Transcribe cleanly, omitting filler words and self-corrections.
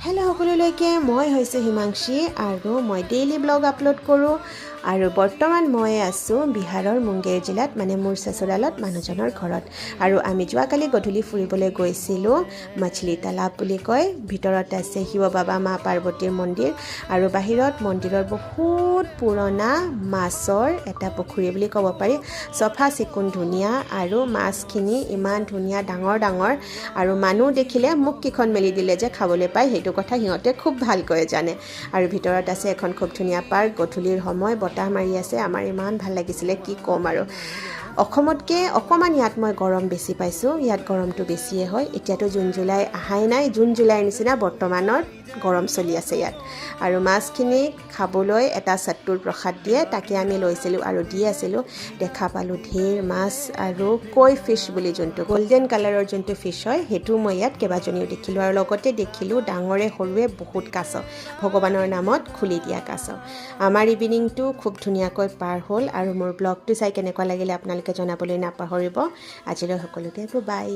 hello' সকলোলৈকে মই হৈছোঁ হিমাংশী আৰু মই ডেইলি ব্লগ আপলোড কৰোঁ আৰু বৰ্তমান মই আছোঁ বিহাৰৰ মুংগেৰ জিলাত মানে মোৰ চচুৰালত মানুহজনৰ ঘৰত আৰু আমি যোৱাকালি গধূলি ফুৰিবলৈ গৈছিলোঁ মছলি তালাব বুলি কয় ভিতৰত আছে শিৱ বাবা মা পাৰ্বতীৰ মন্দিৰ আৰু বাহিৰত মন্দিৰৰ বহুত পুৰণা মাছৰ এটা পুখুৰী বুলি ক'ব পাৰি চফা চিকুণ ধুনীয়া আৰু মাছখিনি ইমান ধুনীয়া ডাঙৰ ডাঙৰ আৰু মানুহ দেখিলে মুখ কিখন মেলি দিলে যে খাবলৈ পায় সেইটো কথা সিহঁতে খুব ভালকৈ জানে আৰু ভিতৰত আছে এখন খুব ধুনীয়া পাৰ্ক গধূলিৰ সময় বতাহ মাৰি আছে আমাৰ ইমান ভাল লাগিছিলে কি ক'ম আৰু অসমতকৈ অকণমান ইয়াত মই গৰম বেছি পাইছোঁ ইয়াত গৰমটো বেছিয়ে হয় এতিয়াতো জুন জুলাই আহাই নাই জুন জুলাইৰ নিচিনা বৰ্তমানত গৰম চলি আছে ইয়াত আৰু মাছখিনি খাবলৈ এটা চট্টুৰ প্ৰসাদ দিয়ে তাকে আমি লৈছিলোঁ আৰু দি আছিলোঁ দেখা পালোঁ ঢেৰ মাছ আৰু কৈ ফিছ বুলি যোনটো গল্ডেন কালাৰৰ যোনটো ফিছ হয় সেইটো মই ইয়াত কেইবাজনীও দেখিলোঁ আৰু লগতে দেখিলোঁ ডাঙৰে সৰুৱে বহুত কাছ ভগৱানৰ নামত খুলি দিয়া কাছ আমাৰ ইভিনিংটো খুব ধুনীয়াকৈ পাৰ হ'ল আৰু মোৰ ব্লগটো চাই কেনেকুৱা লাগিলে আপোনালোকে জনাবলৈ নাপাহৰিব আজিলৈ সকলোকে বাই